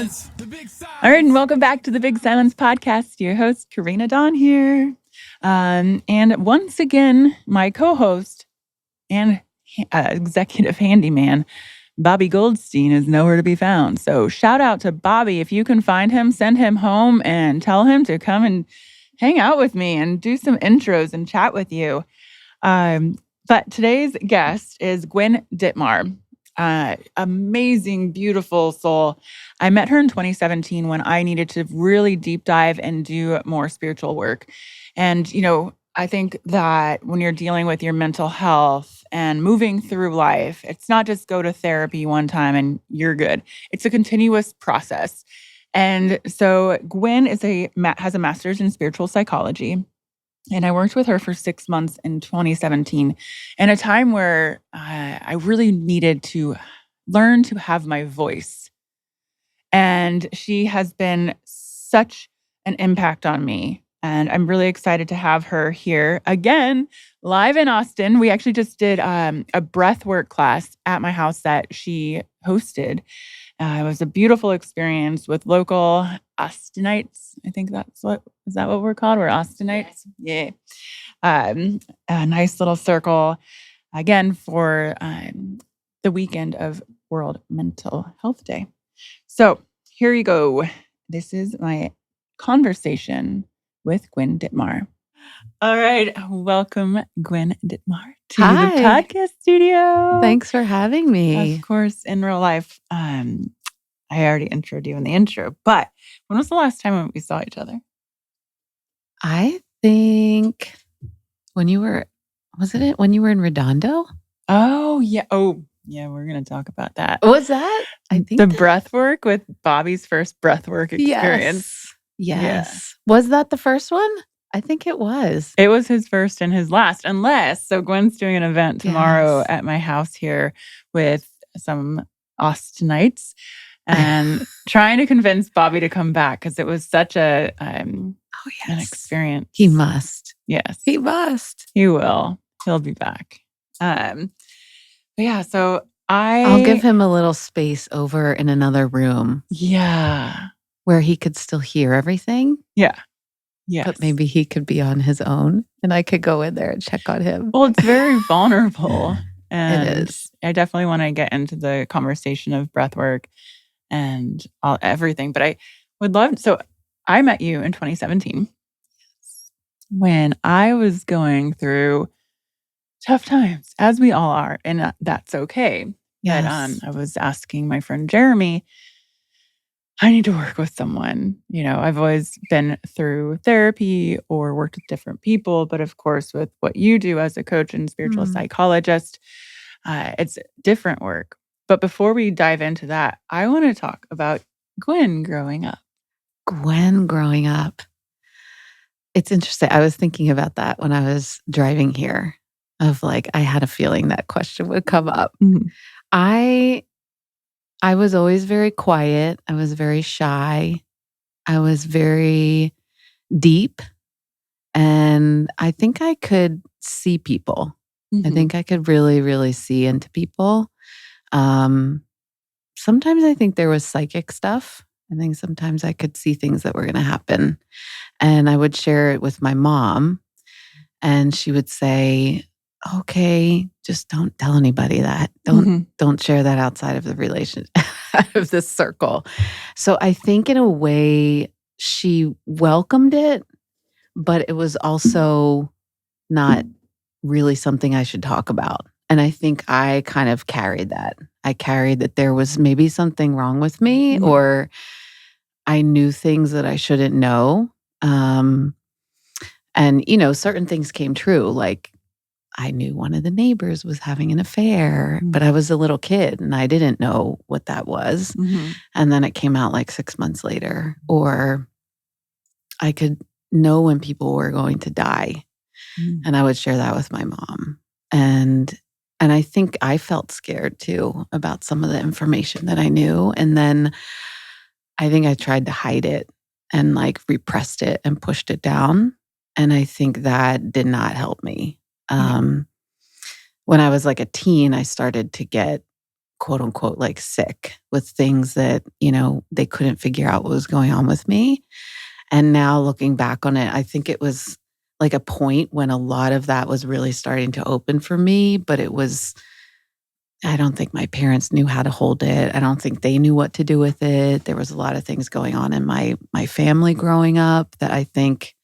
Silence. All right, and welcome back to the Big Silence Podcast. Your host, Karina Dawn here. And once again, my co-host and executive handyman, Bobby Goldstein, is nowhere to be found. So shout out to Bobby. If you can find him, send him home and tell him to come and hang out with me and do some intros and chat with you. But today's guest is Gwen Dittmar. Amazing, beautiful soul. I met her in 2017 when I needed to really deep dive and do more spiritual work. And, I think that when you're dealing with your mental health and moving through life, it's not just go to therapy one time and you're good. It's a continuous process. And so Gwen has a master's in spiritual psychology. And I worked with her for 6 months in 2017, in a time where I really needed to learn to have my voice. And she has been such an impact on me. And I'm really excited to have her here again, live in Austin. We actually just did a breathwork class at my house that she hosted. It was a beautiful experience with local Austinites. I think is that what we're called? We're Austinites? Yeah. A nice little circle, again, for the weekend of World Mental Health Day. So here you go. This is my conversation with Gwen Dittmar. All right. Welcome, Gwen Dittmar, to the podcast studio. Thanks for having me. Of course, in real life, I already introed you in the intro, but when was the last time we saw each other? I think when you were in Redondo? Oh, yeah. We're going to talk about that. Was that? I think the breathwork with Bobby's first breathwork experience. Yes. Yeah. Was that the first one? I think it was. It was his first and his last, so Gwen's doing an event tomorrow at my house here with some Austinites and trying to convince Bobby to come back because it was such an experience. He must. Yes. He must. He will. He'll be back. So I'll give him a little space over in another room. Yeah. Where he could still hear everything. Yeah. Yes. But maybe he could be on his own and I could go in there and check on him. Well, it's very vulnerable. And it is. I definitely want to get into the conversation of breathwork and everything. But I would love, so I met you in 2017 when I was going through tough times, as we all are, and that's okay. Yes. But I was asking my friend Jeremy, I need to work with someone. I've always been through therapy or worked with different people, but of course, with what you do as a coach and spiritual psychologist, it's different work. But before we dive into that, I want to talk about Gwen growing up. It's interesting. I was thinking about that when I was driving here, of I had a feeling that question would come up. Mm-hmm. I was always very quiet. I was very shy. I was very deep. And I think I could see people. Mm-hmm. I think I could really, really see into people. Sometimes I think there was psychic stuff. I think sometimes I could see things that were going to happen. And I would share it with my mom. And she would say, okay, just don't tell anybody that. Don't share that outside of the relationship, out of this circle. So I think in a way she welcomed it, but it was also not really something I should talk about. And I think I kind of carried that. I carried that there was maybe something wrong with me, or I knew things that I shouldn't know. And, certain things came true, like I knew one of the neighbors was having an affair, but I was a little kid and I didn't know what that was. Mm-hmm. And then it came out 6 months later, or I could know when people were going to die. And I would share that with my mom. And I think I felt scared too about some of the information that I knew. And then I think I tried to hide it and repressed it and pushed it down. And I think that did not help me. When I was a teen, I started to get quote unquote like sick with things that, they couldn't figure out what was going on with me. And now looking back on it, I think it was like a point when a lot of that was really starting to open for me, but I don't think my parents knew how to hold it. I don't think they knew what to do with it. There was a lot of things going on in my family growing up that I think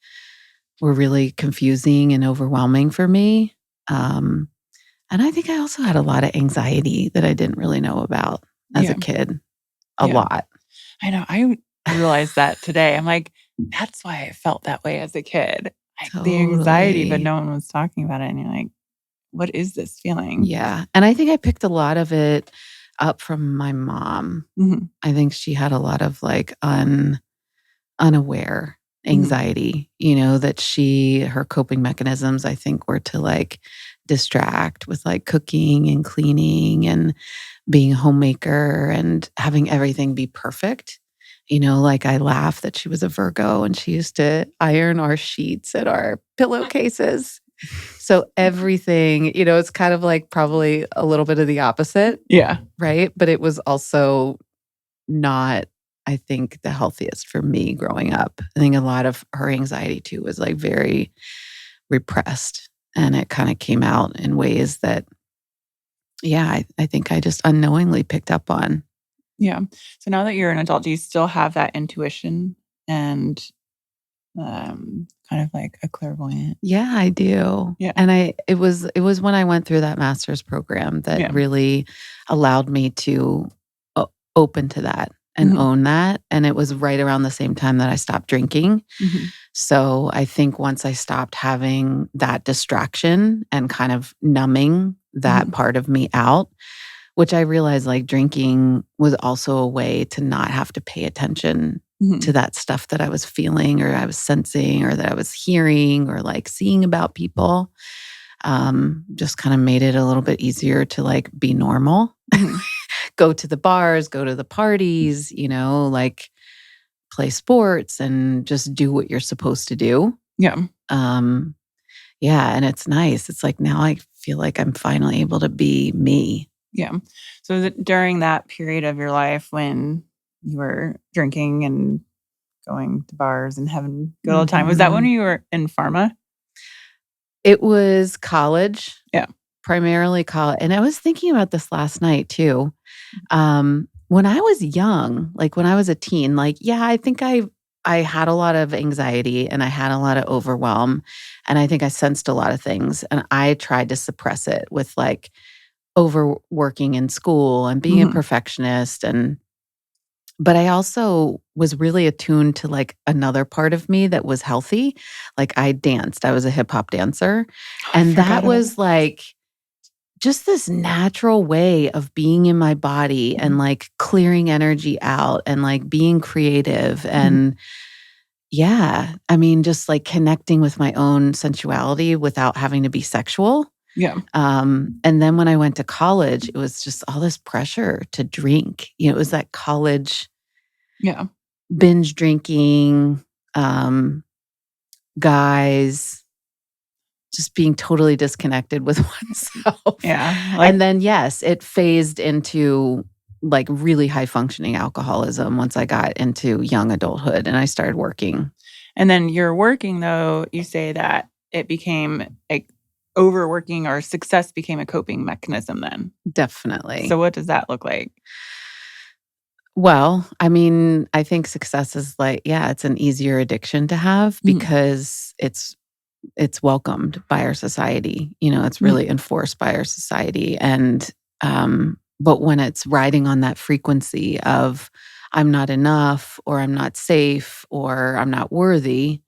were really confusing and overwhelming for me. And I think I also had a lot of anxiety that I didn't really know about as a kid. A lot. I know. I realized that today. I'm like, that's why I felt that way as a kid. Like the anxiety, but no one was talking about it. And you're like, what is this feeling? Yeah. And I think I picked a lot of it up from my mom. Mm-hmm. I think she had a lot of like unaware anxiety, that her coping mechanisms, I think, were to like distract with like cooking and cleaning and being a homemaker and having everything be perfect. Like I laugh that she was a Virgo and she used to iron our sheets and our pillowcases. So everything, it's kind of like probably a little bit of the opposite. Yeah. Right. But it was also not, I think, the healthiest for me growing up. I think a lot of her anxiety too was like very repressed. And it kind of came out in ways that, I think I just unknowingly picked up on. Yeah. So now that you're an adult, do you still have that intuition and kind of like a clairvoyant? Yeah, I do. Yeah. And it was when I went through that master's program that really allowed me to open to that and own that. And it was right around the same time that I stopped drinking. Mm-hmm. So I think once I stopped having that distraction and kind of numbing that part of me out, which I realized like drinking was also a way to not have to pay attention to that stuff that I was feeling or I was sensing or that I was hearing or like seeing about people. Just kind of made it a little bit easier to like be normal, go to the bars, go to the parties, like play sports and just do what you're supposed to do. Yeah. And it's nice. It's like now I feel like I'm finally able to be me. Yeah. So during that period of your life when you were drinking and going to bars and having good old time, was that when you were in pharma? It was college. Yeah. Primarily college. And I was thinking about this last night too. When I was young, like when I was a teen, like, I think I had a lot of anxiety and I had a lot of overwhelm. And I think I sensed a lot of things. And I tried to suppress it with like overworking in school and being a perfectionist. But I also was really attuned to like another part of me that was healthy. Like I danced. I was a hip hop dancer. And that was like just this natural way of being in my body and like clearing energy out and like being creative and just like connecting with my own sensuality without having to be sexual. Yeah. And then when I went to college, it was just all this pressure to drink. It was that college binge drinking, guys, just being totally disconnected with oneself. Yeah. And then, yes, it phased into like really high functioning alcoholism once I got into young adulthood and I started working. And then you're working though, you say that it became like overworking or success became a coping mechanism then. Definitely. So what does that look like? Well, I mean, I think success is like, it's an easier addiction to have because it's welcomed by our society. It's really enforced by our society. And, but when it's riding on that frequency of I'm not enough or I'm not safe or I'm not worthy,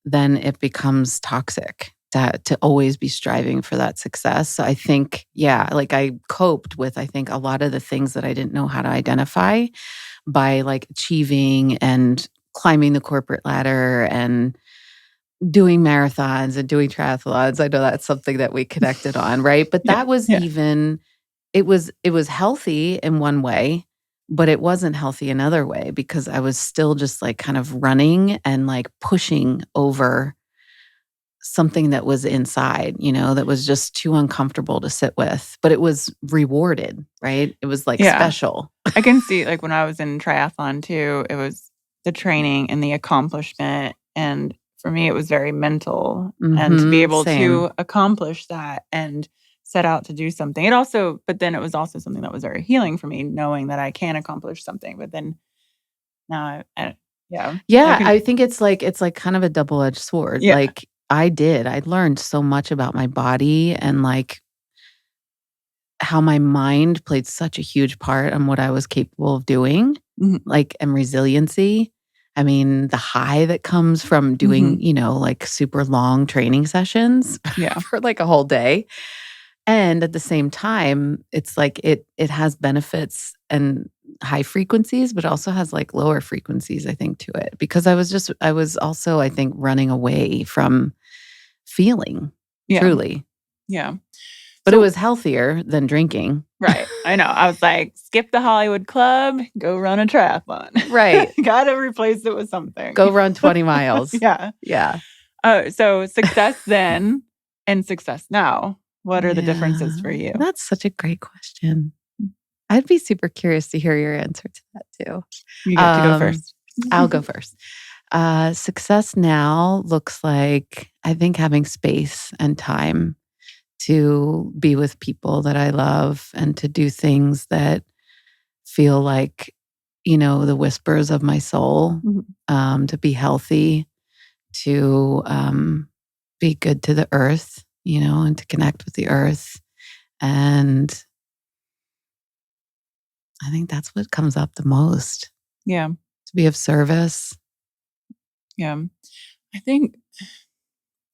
then it becomes toxic to always be striving for that success. So I think, like I coped with, I think a lot of the things that I didn't know how to identify by like achieving and climbing the corporate ladder and doing marathons and doing triathlons. I know that's something that we connected on, right? But that was even, it was healthy in one way, but it wasn't healthy another way because I was still just like kind of running and like pushing over something that was inside, that was just too uncomfortable to sit with, but it was rewarded, right? It was like special. I can see, like, when I was in triathlon too, it was the training and the accomplishment. And for me, it was very mental. And to be able to accomplish that and set out to do something. But then it was also something that was very healing for me, knowing that I can accomplish something. But then now, I think it's like kind of a double-edged sword. Yeah. Like I learned so much about my body and like how my mind played such a huge part on what I was capable of doing, like, and resiliency. I mean, the high that comes from doing, like super long training sessions for like a whole day. And at the same time, it's like it has benefits and high frequencies, but also has like lower frequencies, I think, to it. Because I was also, I think, running away from feeling, truly. Yeah. But it was healthier than drinking. Right. I know. I was like, skip the Hollywood Club, go run a triathlon. Right. Got to replace it with something. Go run 20 miles. Yeah. So success then and success now. What are the differences for you? That's such a great question. I'd be super curious to hear your answer to that too. You get to go first. I'll go first. Success now looks like, I think, having space and time to be with people that I love and to do things that feel like, the whispers of my soul, to be healthy, to be good to the earth, and to connect with the earth. And I think that's what comes up the most. Yeah. To be of service. Yeah. I think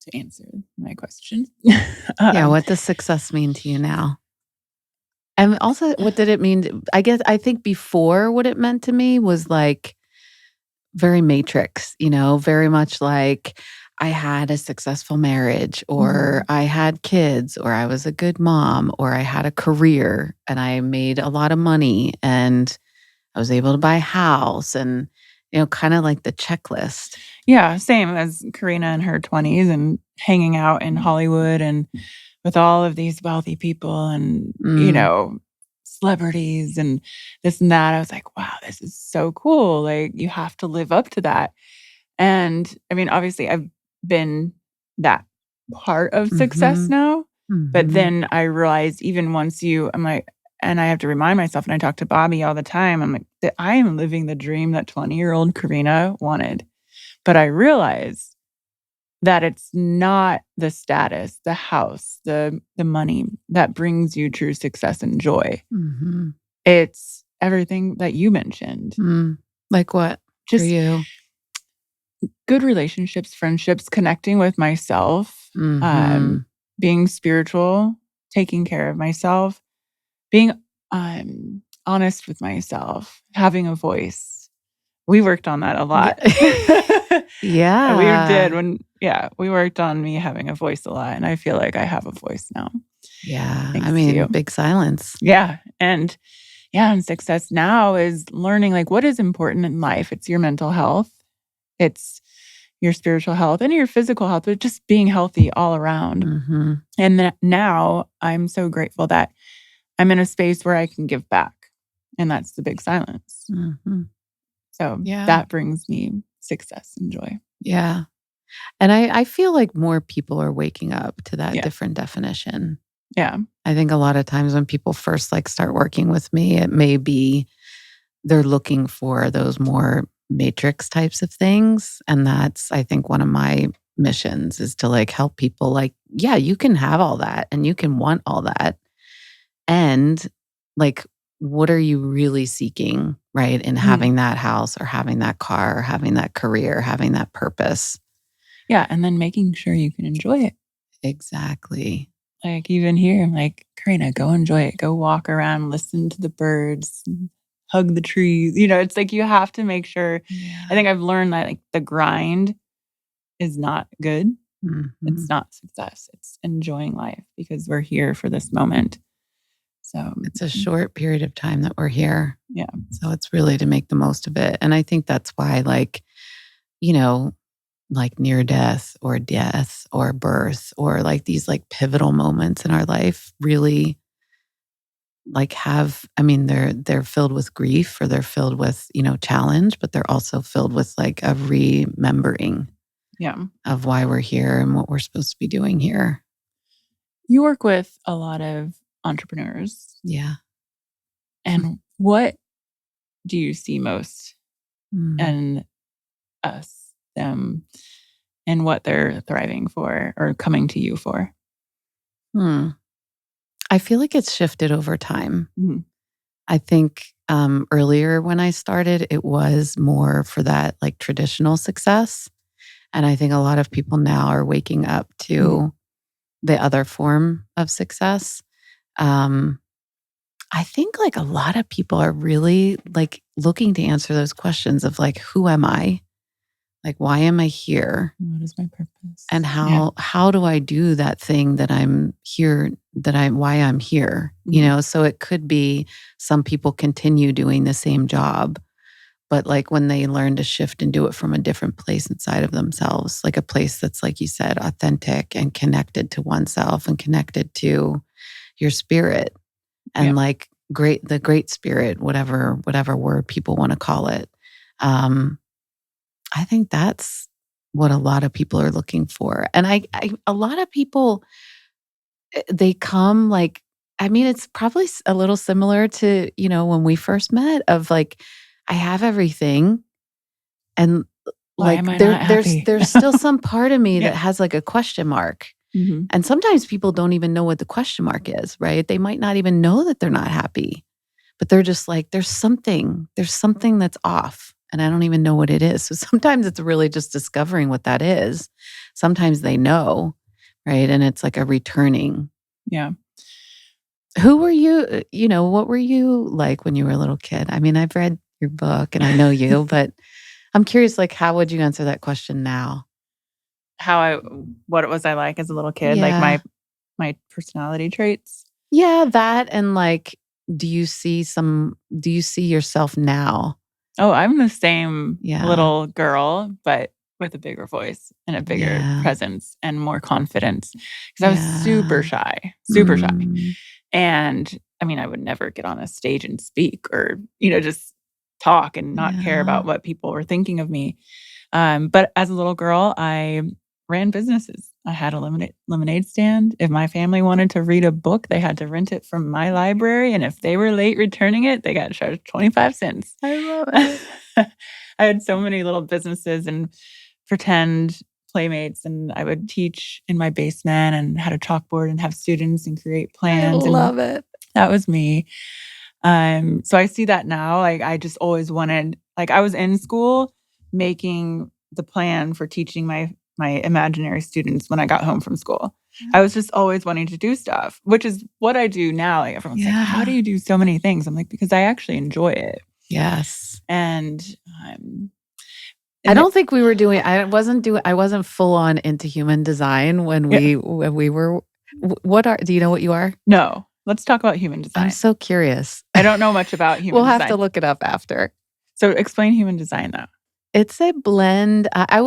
to answer my question. What does success mean to you now? And also, what did it mean? I think before, what it meant to me was like very matrix, very much like I had a successful marriage, or I had kids, or I was a good mom, or I had a career and I made a lot of money and I was able to buy a house and, kind of like the checklist. Yeah, same as Karina in her 20s and hanging out in Hollywood and with all of these wealthy people and, celebrities and this and that. I was like, wow, this is so cool. Like, you have to live up to that. And I mean, obviously, I've been that part of success now. But then I realized even once I'm like, and I have to remind myself, and I talk to Bobby all the time, I'm like, that I am living the dream that 20-year-old Karina wanted. But I realize that it's not the status, the house, the money that brings you true success and joy. It's everything that you mentioned. Like what? Just for you? Good relationships, friendships, connecting with myself, being spiritual, taking care of myself, being honest with myself, having a voice. We worked on that a lot. Yeah. We did we worked on me having a voice a lot, and I feel like I have a voice now. Yeah. I mean, big silence. Yeah. And success now is learning like what is important in life. It's your mental health. It's your spiritual health and your physical health, but just being healthy all around. And now I'm so grateful that I'm in a space where I can give back. And that's the big silence. So that brings me success and joy. Yeah. And I feel like more people are waking up to that different definition. Yeah. I think a lot of times when people first start working with me, it may be they're looking for those more matrix types of things. And that's, I think, one of my missions is to help people you can have all that and you can want all that. And what are you really seeking, right? In having that house or having that car or having that career, having that purpose. Yeah. And then making sure you can enjoy it. Exactly. Even here, I'm like, Karina, go enjoy it. Go walk around, listen to the birds, hug the trees. It's like you have to make sure. Yeah. I think I've learned that the grind is not good. It's not success. It's enjoying life because we're here for this moment. So it's a short period of time that we're here. Yeah. So it's really to make the most of it. And I think that's why, like near death or birth or like these like pivotal moments in our life really like they're filled with grief, or they're filled with, challenge, but they're also filled with like a remembering of why we're here and what we're supposed to be doing here. You work with a lot of entrepreneurs. Yeah. And what do you see most in them and what they're thriving for or coming to you for? I feel like it's shifted over time. Mhm. I think earlier when I started, it was more for that like traditional success. And I think a lot of people now are waking up to the other form of success. I think like a lot of people are really like looking to answer those questions of like, who am I? Like, why am I here? What is my purpose? And how do I do that thing that I'm here, why I'm here? So it could be some people continue doing the same job, but like when they learn to shift and do it from a different place inside of themselves, like a place that's, like you said, authentic and connected to oneself and connected to your spirit and like the great spirit, whatever word people want to call it. I think that's what a lot of people are looking for. And a lot of people, they come like, it's probably a little similar to, when we first met of like, I have everything. And why like, am I not happy? there's still some part of me that has like a question mark. And sometimes people don't even know what the question mark is, right? They might not even know that they're not happy, but they're just like, there's something that's off. And I don't even know what it is. So sometimes it's really just discovering what that is. Sometimes they know, right? And it's like a returning. Yeah. Who were you? What were you like when you were a little kid? I've read your book and I know you, but I'm curious, like, how would you answer that question now? What was I like as a little kid? Yeah. Like my personality traits? Yeah, that. And like, do you see yourself now? Oh, I'm the same little girl, but with a bigger voice and a bigger presence and more confidence. Because I was super shy. And I would never get on a stage and speak or, just talk and not care about what people were thinking of me. But as a little girl, I ran businesses. I had a lemonade stand. If my family wanted to read a book, they had to rent it from my library. And if they were late returning it, they got charged 25 cents. I love it. I had so many little businesses and pretend playmates, and I would teach in my basement and had a chalkboard and have students and create plans. I love it. That was me. So I see that now. Like I just always wanted, like I was in school making the plan for teaching my imaginary students when I got home from school. I was just always wanting to do stuff, which is what I do now. Like everyone's like, how do you do so many things? I'm like, because I actually enjoy it. Yes. And I don't think we were doing, I wasn't full on into human design when we were, do you know what you are? No. Let's talk about human design. I'm so curious. I don't know much about human design. We'll have to look it up after. So explain human design though. It's a blend. I'm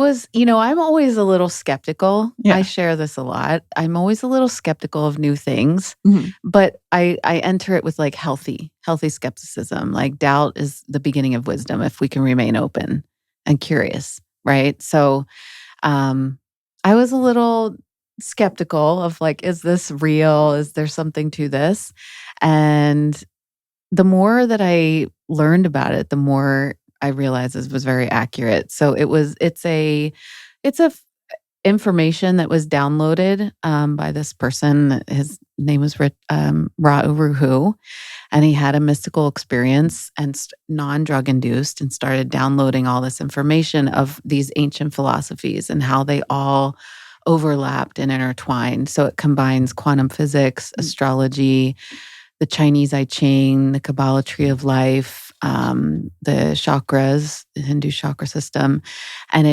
always a little skeptical. I share this a lot. I'm always a little skeptical of new things, but I enter it with like healthy skepticism. Like doubt is the beginning of wisdom if we can remain open and curious, right? So I was a little skeptical of like, is this real? Is there something to this? And the more that I learned about it, the more I realized it was very accurate. So it's information that was downloaded by this person. His name was Ra Uru, and he had a mystical experience and non-drug induced, and started downloading all this information of these ancient philosophies and how they all overlapped and intertwined. So it combines quantum physics, astrology, the Chinese I Ching, the Kabbalah tree of life, the chakras, the Hindu chakra system. And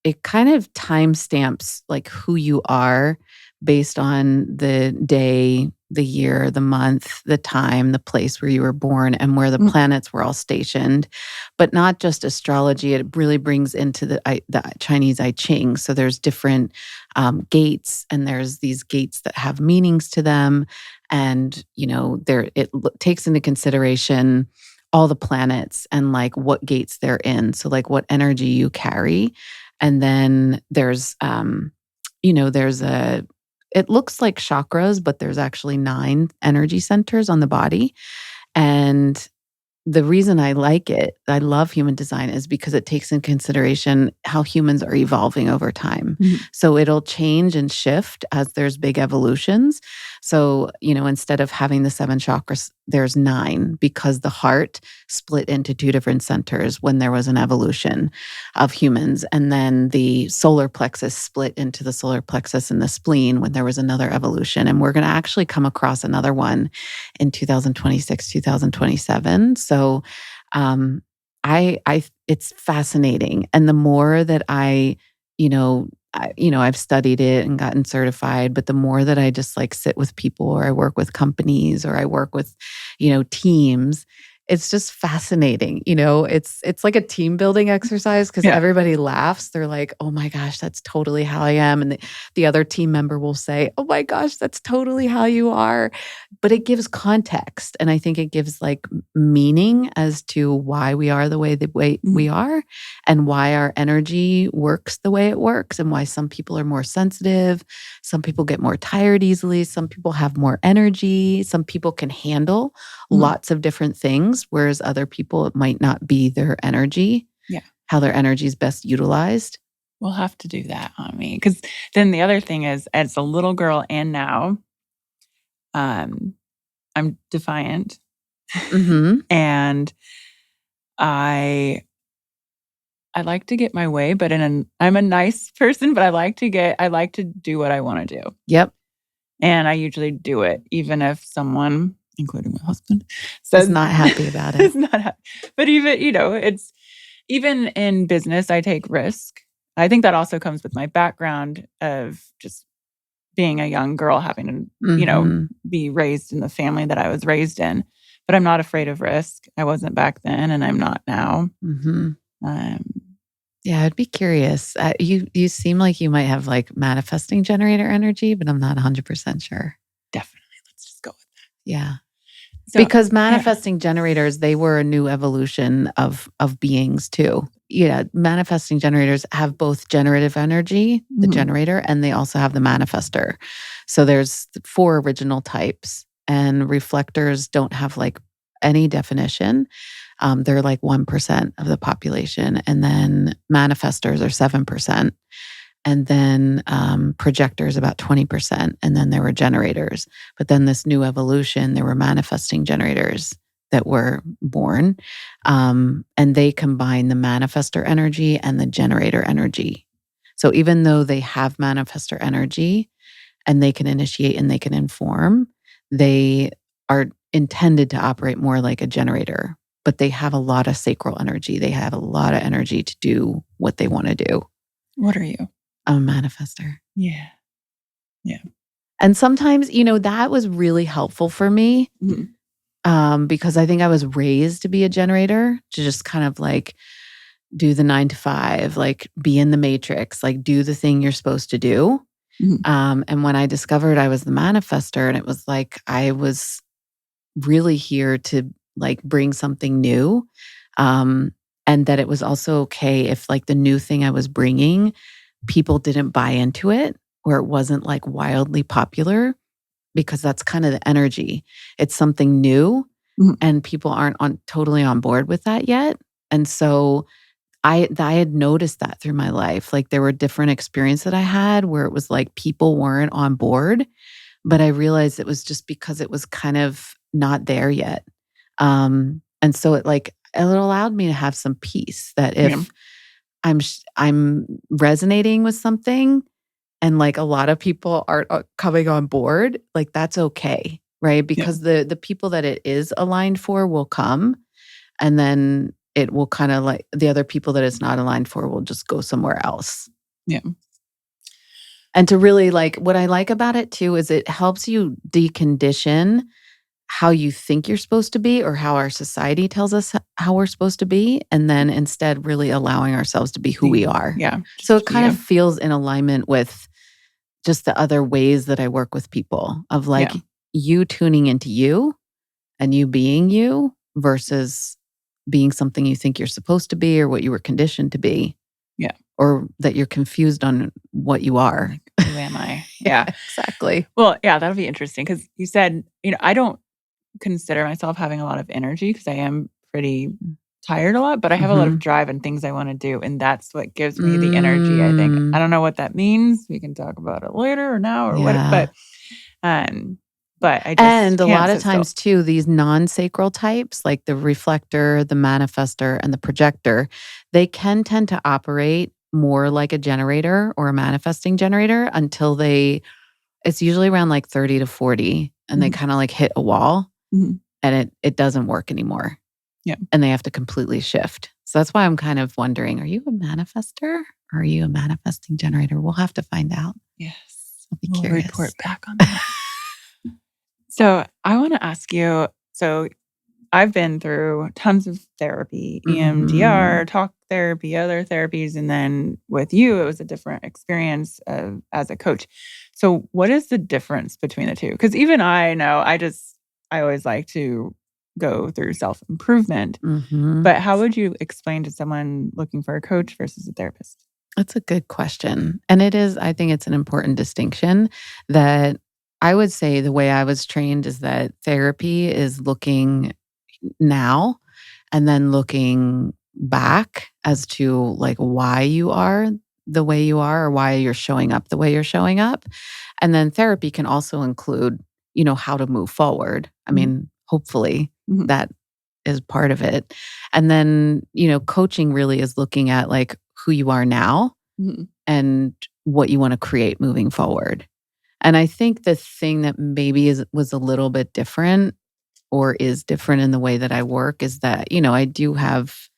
it kind of timestamps like who you are based on the day, the year, the month, the time, the place where you were born, and where the planets were all stationed. But not just astrology, it really brings into the Chinese I Ching. So there's different gates, and there's these gates that have meanings to them. And, it takes into consideration all the planets and like what gates they're in. So like what energy you carry. And then there's, it looks like chakras, but there's actually 9 energy centers on the body. And the reason I like it, I love human design, is because it takes into consideration how humans are evolving over time. So it'll change and shift as there's big evolutions. So, instead of having the 7 chakras, there's 9, because the heart split into 2 different centers when there was an evolution of humans. And then the solar plexus split into the solar plexus and the spleen when there was another evolution. And we're going to actually come across another one in 2026, 2027. So it's fascinating. And the more that I've studied it and gotten certified, but the more that I just like sit with people, or I work with companies, or I work with, teams, it's just fascinating. It's like a team building exercise, because everybody laughs. They're like, oh my gosh, that's totally how I am. And the other team member will say, oh my gosh, that's totally how you are. But it gives context. And I think it gives like meaning as to why we are the way we are, and why our energy works the way it works, and why some people are more sensitive. Some people get more tired easily. Some people have more energy. Some people can handle lots of different things, whereas other people, it might not be their energy, how their energy is best utilized. We'll have to do that on me. Because then the other thing is, as a little girl and now, I'm defiant. And I like to get my way, but I'm a nice person, but I like to do what I want to do. Yep. And I usually do it, even if someone, including my husband, says is not happy about it. Is not happy. But even in business, I take risk. I think that also comes with my background of just being a young girl, having to, be raised in the family that I was raised in. But I'm not afraid of risk. I wasn't back then, and I'm not now. Yeah, I'd be curious. You seem like you might have like manifesting generator energy, but I'm not 100% sure. Definitely. Let's just go with that. Yeah. So, because manifesting generators, they were a new evolution of beings too. Manifesting generators have both generative energy, the generator, and they also have the manifester. So there's 4 original types, and reflectors don't have like any definition. They're like 1% of the population. And then manifestors are 7%. And then projectors about 20%. And then there were generators. But then this new evolution, there were manifesting generators that were born. And they combine the manifestor energy and the generator energy. So even though they have manifestor energy and they can initiate and they can inform, they are intended to operate more like a generator. But they have a lot of sacral energy. They have a lot of energy to do what they want to do. What are you? I'm a manifester. Yeah. Yeah. And sometimes, that was really helpful for me because I think I was raised to be a generator, to just kind of like do the 9 to 5, like be in the matrix, like do the thing you're supposed to do. And when I discovered I was the manifester, and it was like I was really here to like bring something new, and that it was also okay if like the new thing I was bringing, people didn't buy into it, or it wasn't like wildly popular, because that's kind of the energy. It's something new and people aren't totally on board with that yet. And so I had noticed that through my life. Like there were different experiences that I had where it was like people weren't on board, but I realized it was just because it was kind of not there yet. And so it allowed me to have some peace, that if I'm resonating with something and like a lot of people aren't coming on board, like that's okay, right? Because the people that it is aligned for will come, and then it will kind of like the other people that it's not aligned for will just go somewhere else. Yeah. And to really like, what I like about it too is it helps you decondition how you think you're supposed to be or how our society tells us how we're supposed to be. And then instead really allowing ourselves to be who we are. Yeah. So just it kind of you. feels in alignment with just the other ways that I work with people of like you tuning into you and you being you versus being something you think you're supposed to be or what you were conditioned to be. Yeah. Or that you're confused on what you are. Like, who am I? Yeah. Exactly. Well, yeah, that'll be interesting because you said, I don't consider myself having a lot of energy because I am pretty tired a lot, but I have a lot of drive and things I want to do. And that's what gives me the energy, I think. I don't know what that means. We can talk about it later or now or what, but I just and a can't lot of sit still. times too, these non-sacral types, like the reflector, the manifester, and the projector, they can tend to operate more like a generator or a manifesting generator until it's usually around like 30 to 40 and they kind of like hit a wall and it doesn't work anymore. Yeah. And they have to completely shift. So that's why I'm kind of wondering, are you a manifester or are you a manifesting generator? We'll have to find out. Yes. I'll be We'll curious. report back on that. So I want to ask you, so I've been through tons of therapy, EMDR, talk therapy, other therapies. And then with you, it was a different experience as a coach. So what is the difference between the two? Because even I know, I always like to go through self-improvement. But how would you explain to someone looking for a coach versus a therapist? That's a good question. And I think it's an important distinction that I would say the way I was trained is that therapy is looking now and then looking back as to like why you are the way you are or why you're showing up the way you're showing up. And then therapy can also include, how to move forward. I mean, hopefully that is part of it. And then, coaching really is looking at like who you are now and what you want to create moving forward. And I think the thing that maybe was a little bit different or is different in the way that I work is that, I do have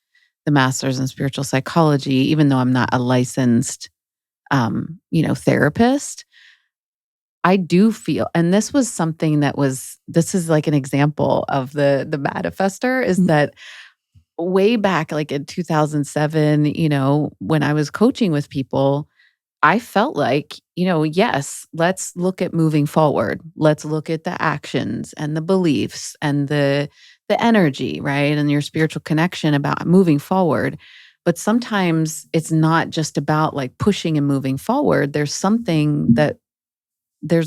the master's in spiritual psychology, even though I'm not a licensed, therapist. I do feel, and this was something this is like an example of the manifester is that way back, like in 2007, when I was coaching with people, I felt like, yes, let's look at moving forward. Let's look at the actions and the beliefs and the energy, right? And your spiritual connection about moving forward. But sometimes it's not just about like pushing and moving forward. There's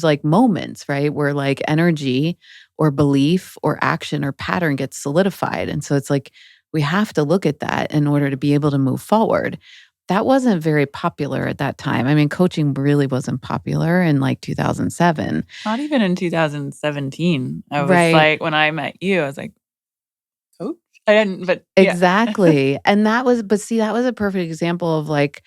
like moments, right? Where like energy or belief or action or pattern gets solidified. And so it's like, we have to look at that in order to be able to move forward. That wasn't very popular at that time. I mean, coaching really wasn't popular in like 2007. Not even in 2017. I was like, when I met you, I was like, coach? I didn't, but exactly. And that was a perfect example of like,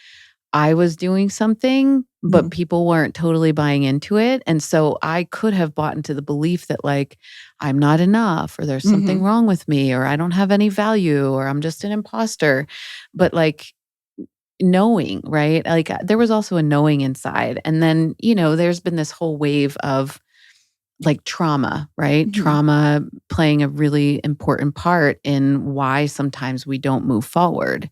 I was doing something, but people weren't totally buying into it. And so I could have bought into the belief that like, I'm not enough or there's something wrong with me or I don't have any value or I'm just an imposter. But like knowing, right? Like there was also a knowing inside. And then, there's been this whole wave of like trauma, right? Trauma playing a really important part in why sometimes we don't move forward.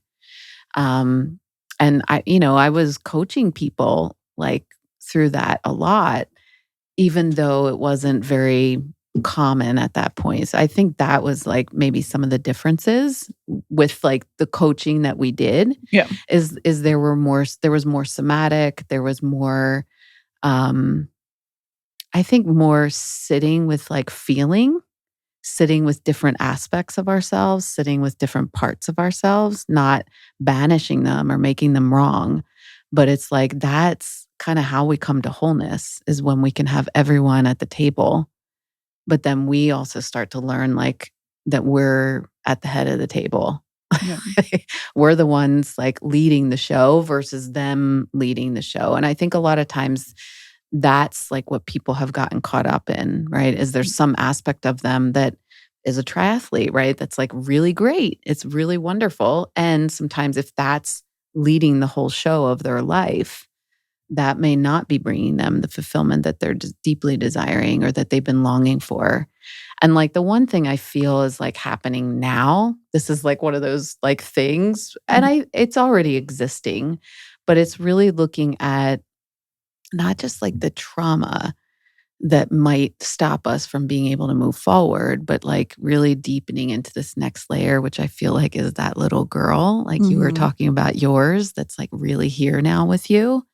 And I was coaching people like through that a lot, even though it wasn't very common at that point. So I think that was like maybe some of the differences with like the coaching that we did. Yeah. Is there was more somatic, there was more I think more sitting with like sitting with different aspects of ourselves, sitting with different parts of ourselves, not banishing them or making them wrong. But it's like that's kind of how we come to wholeness is when we can have everyone at the table. But then we also start to learn like that we're at the head of the table. Yeah. We're the ones like leading the show versus them leading the show. And I think a lot of times that's like what people have gotten caught up in, right? Is there's some aspect of them that is a triathlete, right? That's like really great. It's really wonderful. And sometimes if that's leading the whole show of their life, that may not be bringing them the fulfillment that they're deeply desiring or that they've been longing for. And like the one thing I feel is like happening now, this is like one of those like things, and it's already existing, but it's really looking at not just like the trauma that might stop us from being able to move forward, but like really deepening into this next layer, which I feel like is that little girl, like you were talking about yours, that's like really here now with you,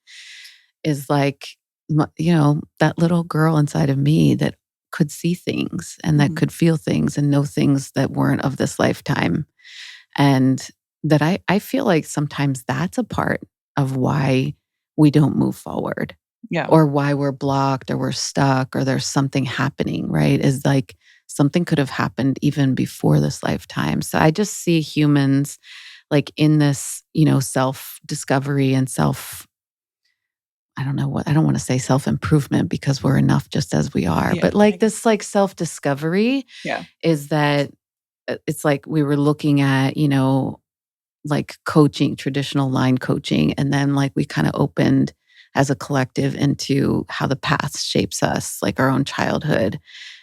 is like, that little girl inside of me that could see things and that could feel things and know things that weren't of this lifetime. And that I feel like sometimes that's a part of why we don't move forward. Yeah. Or why we're blocked or we're stuck or there's something happening, right? Is like something could have happened even before this lifetime. So I just see humans like in this, self-discovery and I don't want to say self-improvement because we're enough just as we are. Yeah, but like this like self-discovery is that it's like we were looking at, like coaching, traditional line coaching. And then like we kind of opened as a collective into how the past shapes us, like our own childhood.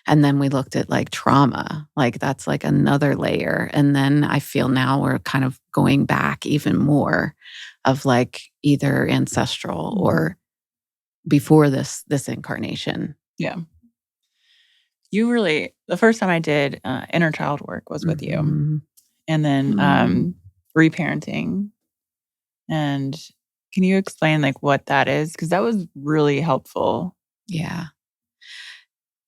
And then we looked at like trauma, like that's like another layer. And then I feel now we're kind of going back even more of like either ancestral or before this incarnation. Yeah. The first time I did inner child work was with you. And then reparenting. And can you explain like what that is? Because that was really helpful. Yeah.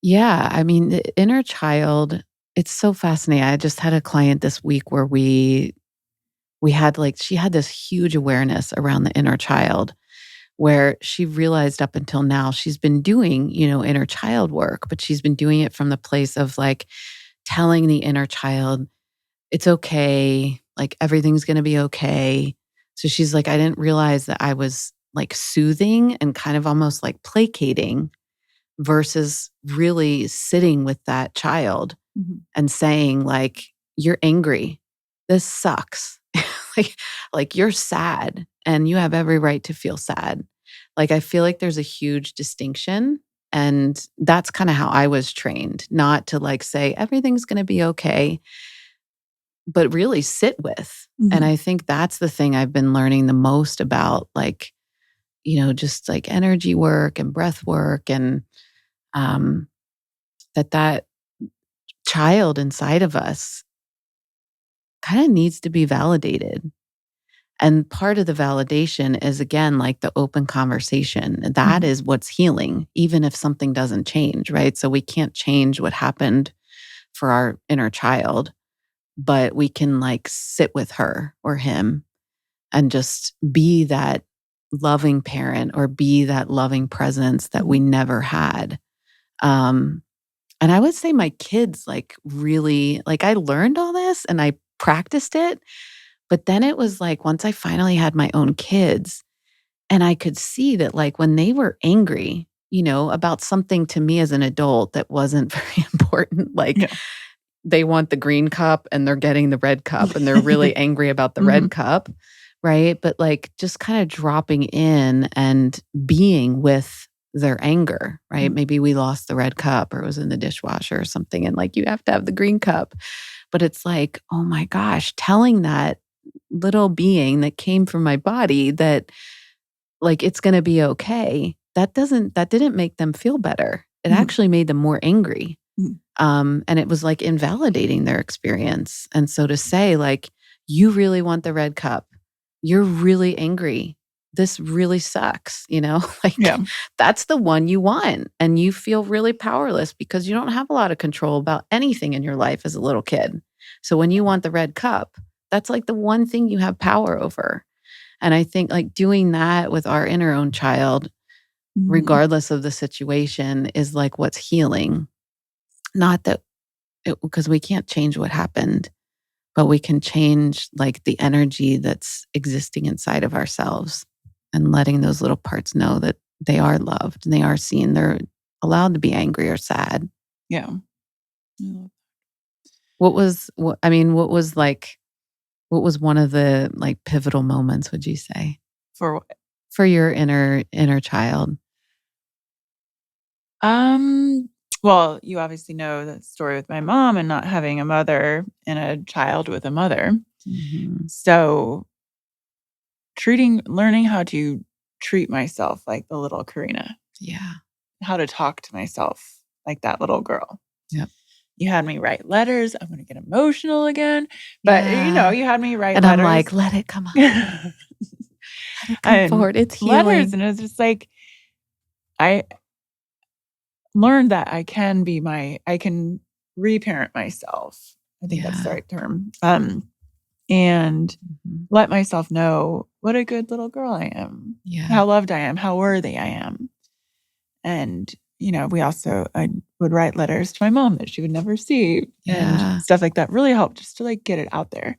Yeah. I mean, the inner child, it's so fascinating. I just had a client this week where we had like, she had this huge awareness around the inner child where she realized up until now she's been doing, inner child work, but she's been doing it from the place of like telling the inner child, it's okay, like everything's going to be okay. So she's like, I didn't realize that I was like soothing and kind of almost like placating versus really sitting with that child and saying like, you're angry. This sucks. like you're sad and you have every right to feel sad. Like I feel like there's a huge distinction. And that's kind of how I was trained, not to like say everything's going to be okay, but really sit with. And I think that's the thing I've been learning the most about like, just like energy work and breath work and that child inside of us kind of needs to be validated. And part of the validation is, again, like the open conversation. That is what's healing, even if something doesn't change, right? So we can't change what happened for our inner child, but we can like sit with her or him and just be that loving parent or be that loving presence that we never had. And I would say my kids like really, like I learned all this and I practiced it. But then it was like once I finally had my own kids and I could see that like when they were angry, about something to me as an adult that wasn't very important, like they want the green cup and they're getting the red cup and they're really angry about the red cup, right? But like just kind of dropping in and being with their anger, right? Maybe we lost the red cup or it was in the dishwasher or something and like you have to have the green cup. But it's like, oh my gosh, telling that little being that came from my body that like it's going to be okay. That didn't make them feel better. It actually made them more angry. And it was like invalidating their experience. And so to say like, you really want the red cup. You're really angry. This really sucks, like that's the one you want. And you feel really powerless because you don't have a lot of control about anything in your life as a little kid. So when you want the red cup, that's like the one thing you have power over. And I think like doing that with our inner own child, regardless of the situation, is like what's healing. Not that because we can't change what happened, but we can change like the energy that's existing inside of ourselves and letting those little parts know that they are loved and they are seen. They're allowed to be angry or sad. Yeah. What was one of the like pivotal moments, would you say? For for your inner child? Well, you obviously know the story with my mom and not having a mother and a child with a mother. Mm-hmm. So learning how to treat myself like the little Karina. Yeah. How to talk to myself like that little girl. Yep. You had me write letters. I'm going to get emotional again. But, you had me write and letters. I'm like, let it come on. Let it come forward. It's healing. Letters. And it was just like, I learned that I can reparent myself. I think that's the right term. And let myself know what a good little girl I am. Yeah. How loved I am, how worthy I am. And, I would write letters to my mom that she would never see and stuff like that really helped just to like get it out there.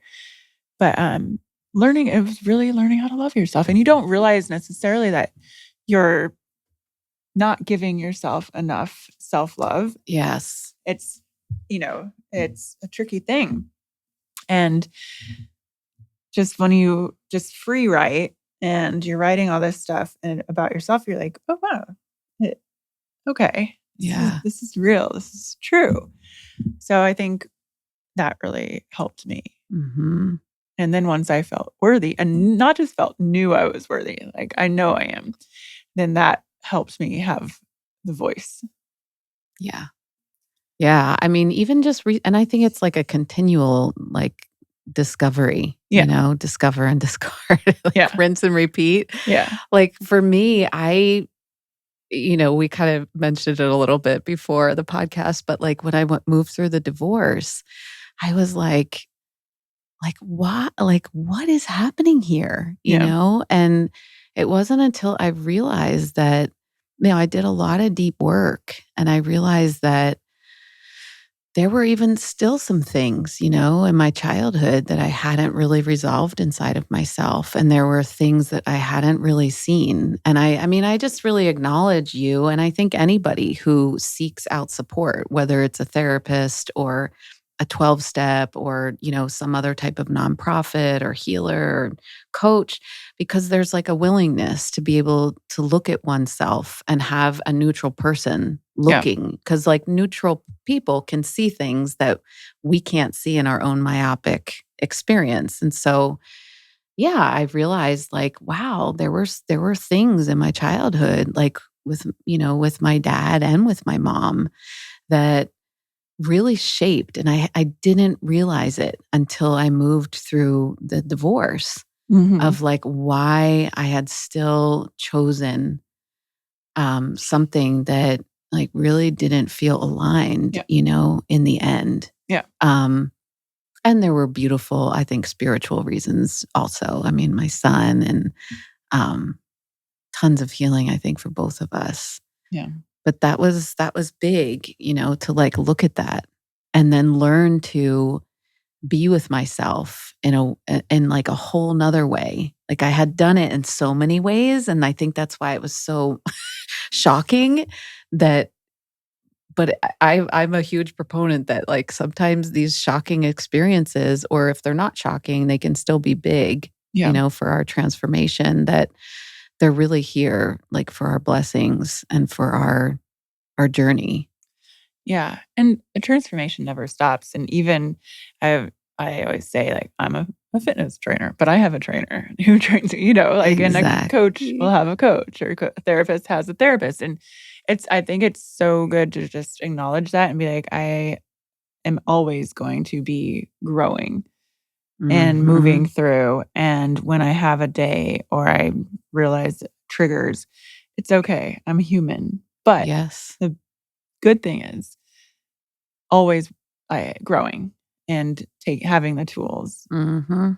But it was really learning how to love yourself. And you don't realize necessarily that you're not giving yourself enough self-love. Yes. It's, it's a tricky thing. And just when you just free write and you're writing all this stuff and about yourself, you're like, oh, wow. Okay. This is real. This is true. So I think that really helped me. Mm-hmm. And then once I felt worthy and not just knew I was worthy, like I know I am, then that helps me have the voice. Yeah. Yeah. I mean, even just, and I think it's like a continual like discovery, discover and discard, rinse and repeat. Yeah. Like for me, we kind of mentioned it a little bit before the podcast, but like when I moved through the divorce, I was like, what is happening here? You know? And it wasn't until I realized that, I did a lot of deep work and I realized that there were even still some things, in my childhood that I hadn't really resolved inside of myself. And there were things that I hadn't really seen. And I just really acknowledge you. And I think anybody who seeks out support, whether it's a therapist or a 12-step or, some other type of nonprofit or healer or coach, because there's like a willingness to be able to look at oneself and have a neutral person looking. Because like neutral people can see things that we can't see in our own myopic experience. And so, I realized like, wow, there were things in my childhood, like with my dad and with my mom that really shaped. And I didn't realize it until I moved through the divorce of like why I had still chosen something that like really didn't feel aligned, in the end. Yeah. And there were beautiful, I think, spiritual reasons also. I mean, my son and tons of healing, I think, for both of us. Yeah. But that was big, to like look at that and then learn to be with myself in like a whole nother way. Like I had done it in so many ways. And I think that's why it was so shocking but I'm a huge proponent that like sometimes these shocking experiences, or if they're not shocking, they can still be big, for our transformation, that they're really here like for our blessings and for our journey. Yeah. And the transformation never stops. And even I always say like, I'm a fitness trainer, but I have a trainer who trains, and a coach will have a coach, or a therapist has a therapist. And I think it's so good to just acknowledge that and be like, I am always going to be growing and moving through. And when I have a day or I realize triggers, it's okay. I'm human. But the good thing is always growing and having the tools to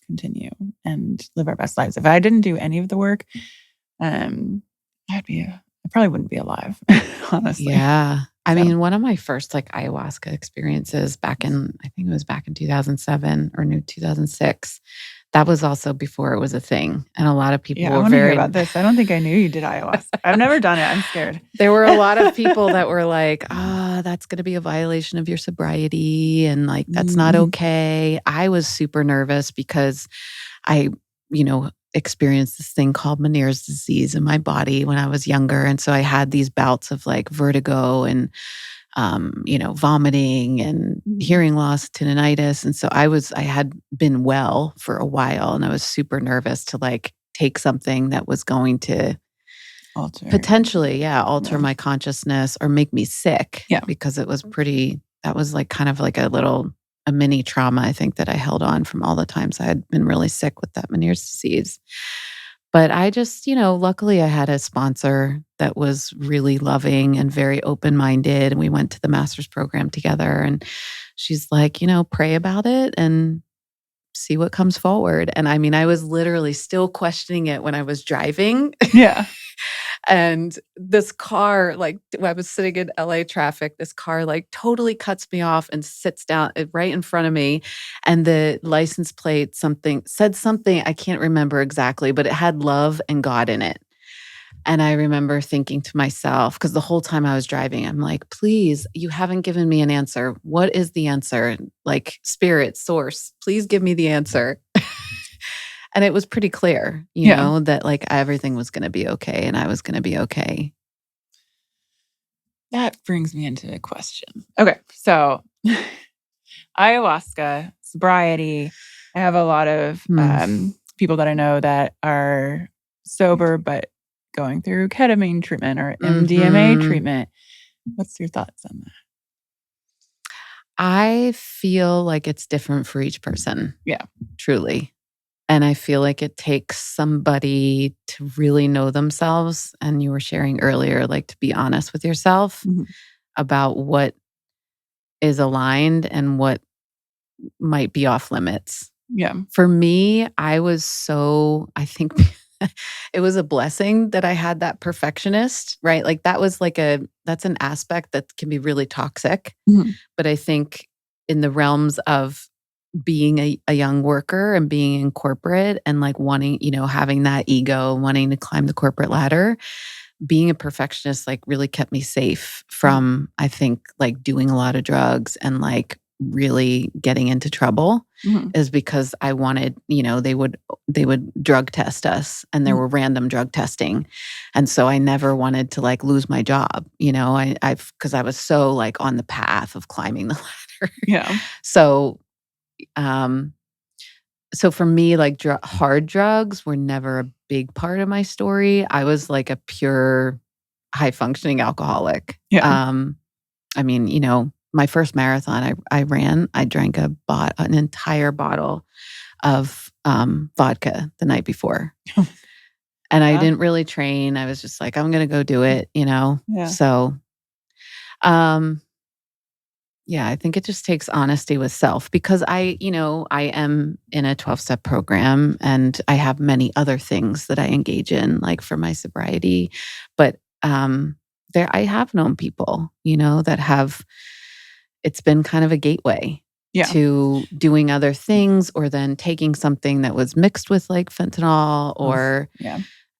continue and live our best lives. If I didn't do any of the work, I probably wouldn't be alive, honestly. Yeah. I mean, one of my first like ayahuasca experiences I think it was back in 2007 or 2006. That was also before it was a thing. And a lot of people were I want to hear about this. I don't think I knew you did ayahuasca. I've never done it. I'm scared. There were a lot of people that were like, that's going to be a violation of your sobriety. And like, that's not okay. I was super nervous because I experienced this thing called Meniere's disease in my body when I was younger. And so I had these bouts of like vertigo and, vomiting and hearing loss, tinnitus. And so I had been well for a while, and I was super nervous to like take something that was going to potentially, alter my consciousness or make me sick. Yeah. Because it was that was like kind of like a mini trauma, I think, that I held on from all the times I had been really sick with that Meniere's disease. But I just, luckily I had a sponsor that was really loving and very open-minded. And we went to the master's program together, and she's like, pray about it and see what comes forward. And I mean, I was literally still questioning it when I was driving. Yeah. And this car, like when I was sitting in LA traffic, this car like totally cuts me off and sits down right in front of me. And the license plate said something, I can't remember exactly, but it had love and God in it. And I remember thinking to myself, because the whole time I was driving, I'm like, please, you haven't given me an answer. What is the answer? Like, spirit, source, please give me the answer. And it was pretty clear, that like everything was going to be okay and I was going to be okay. That brings me into a question. Okay. So ayahuasca, sobriety. I have a lot of people that I know that are sober, but going through ketamine treatment or MDMA treatment. What's your thoughts on that? I feel like it's different for each person. Yeah. Truly. And I feel like it takes somebody to really know themselves. And you were sharing earlier, like to be honest with yourself about what is aligned and what might be off limits. Yeah. For me, I think it was a blessing that I had that perfectionist, right? Like that's an aspect that can be really toxic. But I think in the realms of being a young worker and being in corporate and like wanting, having that ego, wanting to climb the corporate ladder, being a perfectionist like really kept me safe from, I think, like doing a lot of drugs and like really getting into trouble is because I wanted, they would drug test us, and there were random drug testing. And so I never wanted to like lose my job, because I was so like on the path of climbing the ladder. Yeah. So for me, like hard drugs were never a big part of my story. I was like a pure high functioning alcoholic. Yeah. I mean, my first marathon I ran, I drank an entire bottle of vodka the night before. And I didn't really train. I was just like, I'm going to go do it, Yeah. So, yeah, I think it just takes honesty with self, because I am in a 12-step program and I have many other things that I engage in, like for my sobriety. But I have known people, that it's been kind of a gateway to doing other things, or then taking something that was mixed with like fentanyl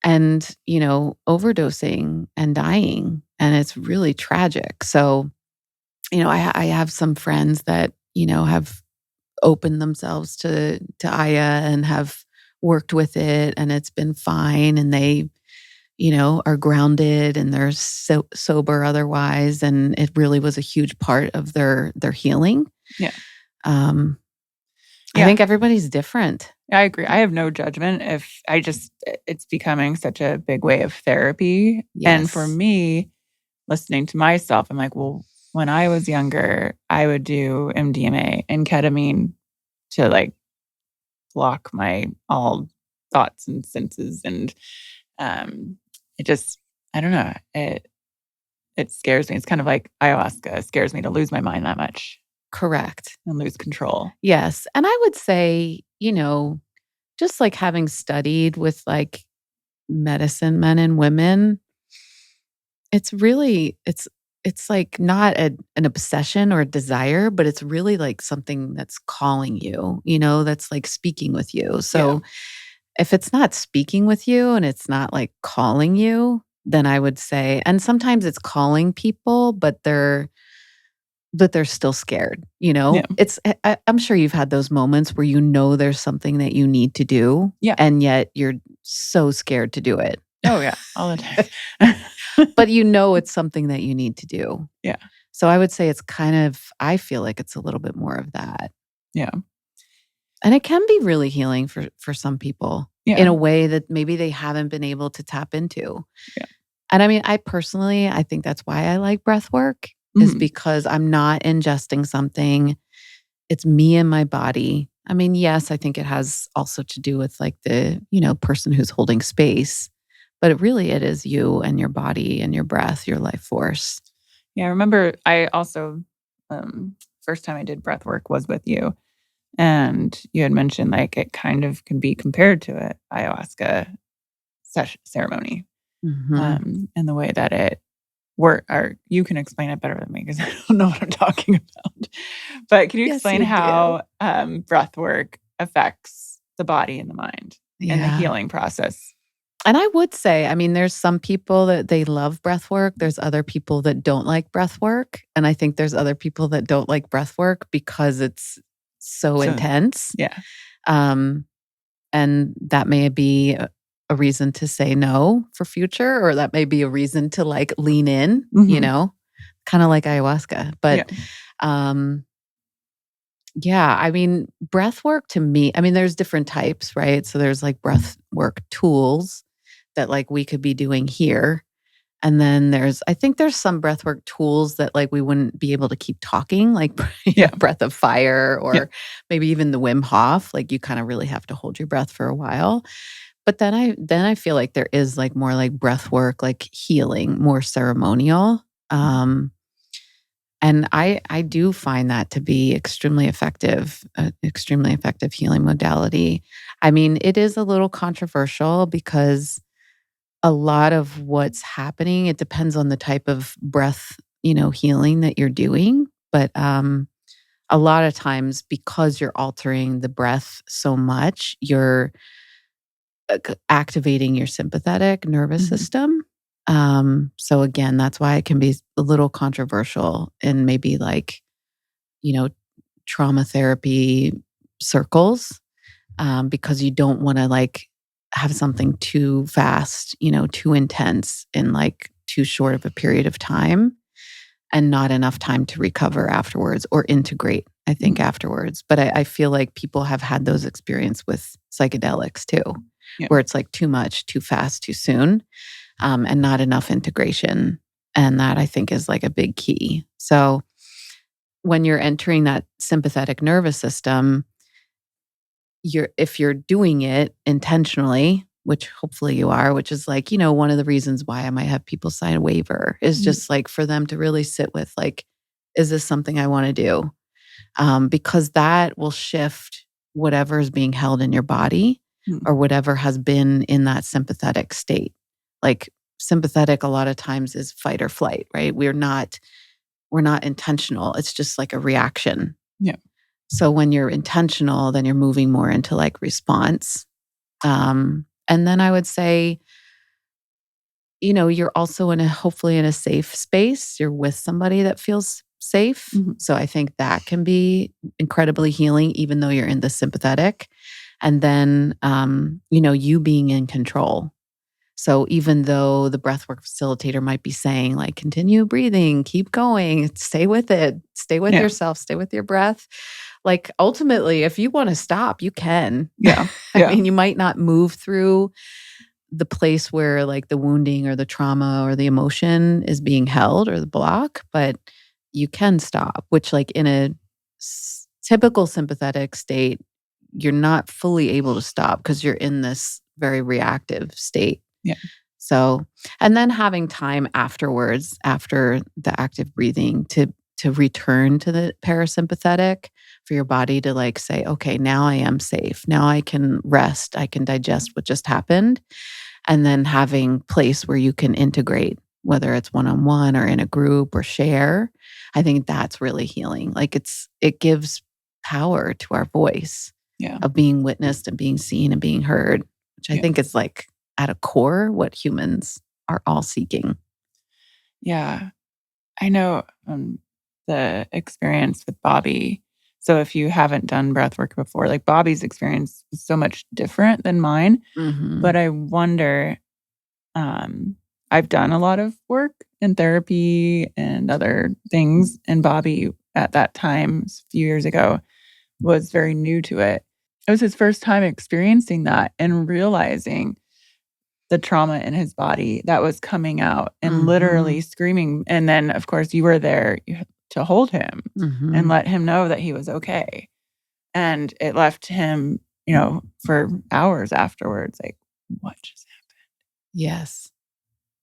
and, overdosing and dying. And it's really tragic. So, I have some friends that, have opened themselves to Aya and have worked with it, and it's been fine. And they, are grounded and they're sober otherwise. And it really was a huge part of their healing. Yeah. I think everybody's different. I agree. I have no judgment. It's becoming such a big way of therapy. Yes. And for me, listening to myself, I'm like, well, when I was younger, I would do MDMA and ketamine to like block my all thoughts and senses. And I don't know, it scares me. It's kind of like ayahuasca. It scares me to lose my mind that much. Correct. And lose control. Yes. And I would say, just like having studied with like medicine men and women, it's really, it's like not an obsession or a desire, but it's really like something that's calling you, that's like speaking with you. So if it's not speaking with you and it's not like calling you, then I would say, and sometimes it's calling people, but they're but they're still scared, Yeah. I'm sure you've had those moments where there's something that you need to do, and yet you're so scared to do it. Oh yeah, all the time. But it's something that you need to do. Yeah. So I would say it's I feel like it's a little bit more of that. Yeah. And it can be really healing for some people in a way that maybe they haven't been able to tap into. Yeah. And I mean, I think that's why I like breath work, is because I'm not ingesting something. It's me and my body. I mean, yes, I think it has also to do with like the, person who's holding space, but it is you and your body and your breath, your life force. Yeah, I remember I also, first time I did breath work was with you. And you had mentioned like it kind of can be compared to an ayahuasca ceremony. And the way that it works, or you can explain it better than me because I don't know what I'm talking about. But can you explain how breath work affects the body and the mind and the healing process? And I would say, I mean, there's some people that they love breath work. There's other people that don't like breath work. And I think there's other people that don't like breath work because it's so intense. Yeah. And that may be a reason to say no for future, or that may be a reason to like lean in, kind of like ayahuasca. But I mean, breath work to me, I mean, there's different types, right? So there's like breath work tools that like we could be doing here. And then I think there's some breathwork tools that like we wouldn't be able to keep talking, like breath of fire, or maybe even the Wim Hof. Like you kind of really have to hold your breath for a while. But then I feel like there is like more like breathwork, like healing, more ceremonial. And I do find that to be extremely effective healing modality. I mean, it is a little controversial because a lot of what's happening, it depends on the type of breath, healing that you're doing. But a lot of times, because you're altering the breath so much, you're activating your sympathetic nervous system. So again, that's why it can be a little controversial in maybe like, trauma therapy circles, because you don't want to like have something too fast, too intense in like too short of a period of time, and not enough time to recover afterwards or integrate, I think, afterwards. But I feel like people have had those experiences with psychedelics too, where it's like too much, too fast, too soon, and not enough integration. And that I think is like a big key. So when you're entering that sympathetic nervous system, if you're doing it intentionally, which hopefully you are, which is like, one of the reasons why I might have people sign a waiver is just like for them to really sit with like, is this something I want to do? Because that will shift whatever is being held in your body or whatever has been in that sympathetic state. Like sympathetic a lot of times is fight or flight, right? We're not intentional. It's just like a reaction. Yeah. So when you're intentional, then you're moving more into like response. And then I would say, you're also hopefully in a safe space. You're with somebody that feels safe. So I think that can be incredibly healing, even though you're in the sympathetic. And then, you being in control. So even though the breathwork facilitator might be saying like, continue breathing, keep going, stay with it, stay with yourself, stay with your breath. Like ultimately, if you want to stop, you can. Yeah. I mean, you might not move through the place where like the wounding or the trauma or the emotion is being held or the block, but you can stop, which like in a typical sympathetic state, you're not fully able to stop because you're in this very reactive state. Yeah. So, and then having time afterwards, after the active breathing to return to the parasympathetic for your body to like say, okay, now I am safe. Now I can rest. I can digest what just happened. And then having place where you can integrate, whether it's one-on-one or in a group or share. I think that's really healing. Like it gives power to our voice of being witnessed and being seen and being heard, which I think is like at a core what humans are all seeking. Yeah. I know the experience with Bobby. So if you haven't done breathwork before, like Bobby's experience is so much different than mine. Mm-hmm. But I wonder, I've done a lot of work in therapy and other things. And Bobby at that time, a few years ago, was very new to it. It was his first time experiencing that and realizing the trauma in his body that was coming out and literally screaming. And then, of course, you were there to hold him and let him know that he was okay. And it left him, for hours afterwards, like, what just happened? Yes.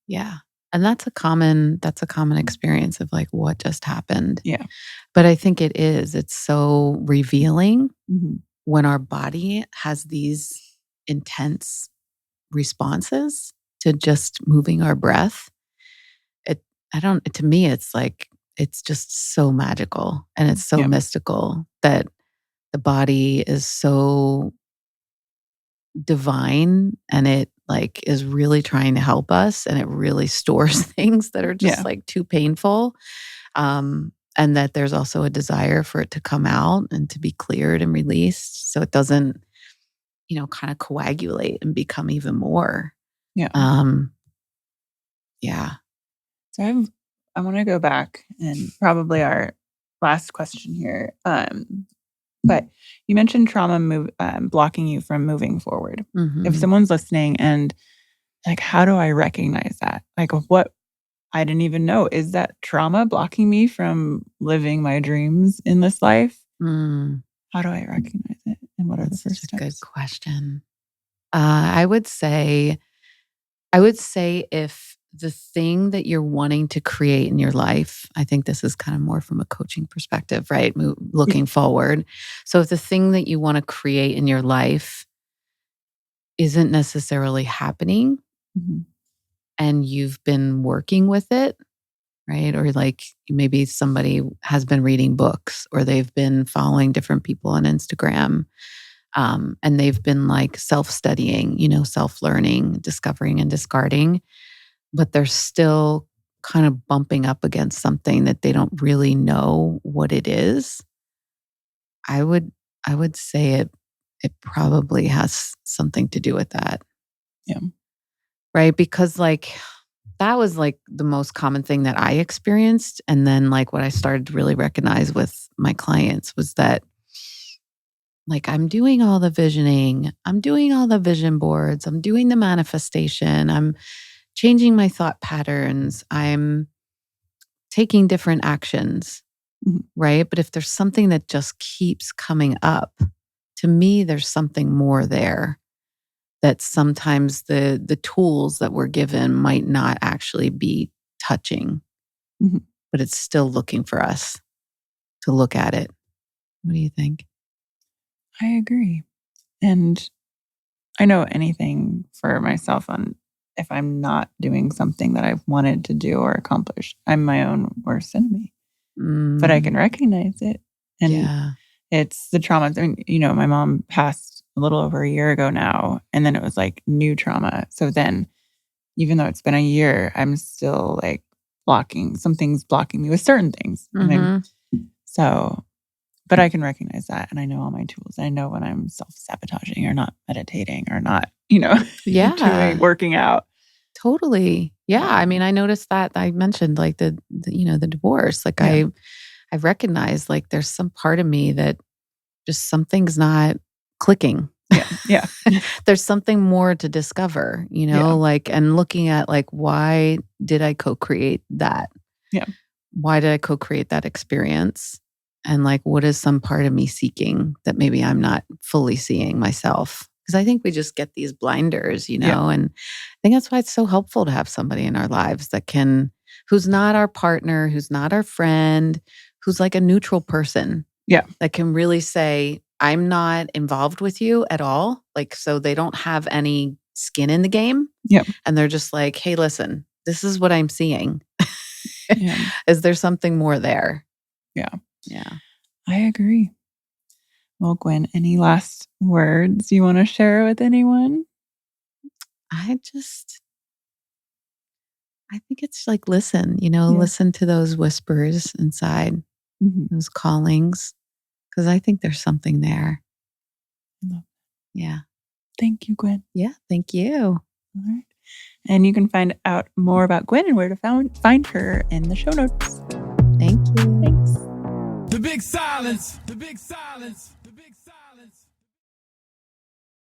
Yeah. And that's a common experience of like, what just happened? Yeah. But I think it's so revealing when our body has these intense responses to just moving our breath. To me, it's like, it's just so magical and it's so mystical that the body is so divine and it like is really trying to help us and it really stores things that are just like too painful. And that there's also a desire for it to come out and to be cleared and released so it doesn't, kind of coagulate and become even more. Yeah. Yeah. So I want to go back and probably our last question here. But you mentioned trauma blocking you from moving forward. If someone's listening and like, how do I recognize that? Like, what I didn't even know. Is that trauma blocking me from living my dreams in this life? How do I recognize it? And what are the first steps? Good question. I would say if the thing that you're wanting to create in your life, I think this is kind of more from a coaching perspective, right? Looking forward. So if the thing that you want to create in your life isn't necessarily happening and you've been working with it, right? Or like maybe somebody has been reading books or they've been following different people on Instagram. And they've been like self-studying, self-learning, discovering and discarding, but they're still kind of bumping up against something that they don't really know what it is. I would say it probably has something to do with that. Yeah. Right? Because like that was like the most common thing that I experienced. And then like what I started to really recognize with my clients was that like I'm doing all the visioning, I'm doing all the vision boards, I'm doing the manifestation, I'm changing my thought patterns, I'm taking different actions, right? But if there's something that just keeps coming up, to me, there's something more there that sometimes the tools that we're given might not actually be touching, but it's still looking for us to look at it. What do you think? I agree. And I know anything for myself on if I'm not doing something that I've wanted to do or accomplish, I'm my own worst enemy. But I can recognize it. And it's the trauma. I mean, my mom passed a little over a year ago now, and then it was like new trauma. So then, even though it's been a year, I'm still like something's blocking me with certain things. But I can recognize that. And I know all my tools. I know when I'm self-sabotaging or not meditating or not, working out. Totally. Yeah. I mean, I noticed that I mentioned like the divorce. Like I recognize like there's some part of me that just something's not clicking. Yeah. There's something more to discover, like, and looking at like, why did I co-create that? Yeah. Why did I co-create that experience? And like, what is some part of me seeking that maybe I'm not fully seeing myself? Because I think we just get these blinders, and I think that's why it's so helpful to have somebody in our lives who's not our partner, who's not our friend, who's like a neutral person. Yeah. That can really say, I'm not involved with you at all. Like, so they don't have any skin in the game. Yeah. And they're just like, hey, listen, this is what I'm seeing. Is there something more there? Yeah. Yeah. I agree. Well, Gwen, any last words you want to share with anyone? I think it's like, listen to those whispers inside. those callings, because I think there's something there. Yeah. Thank you, Gwen. Yeah. Thank you. All right. And you can find out more about Gwen and where to find her in the show notes. Thank you. Thanks. The Big Silence. The Big Silence.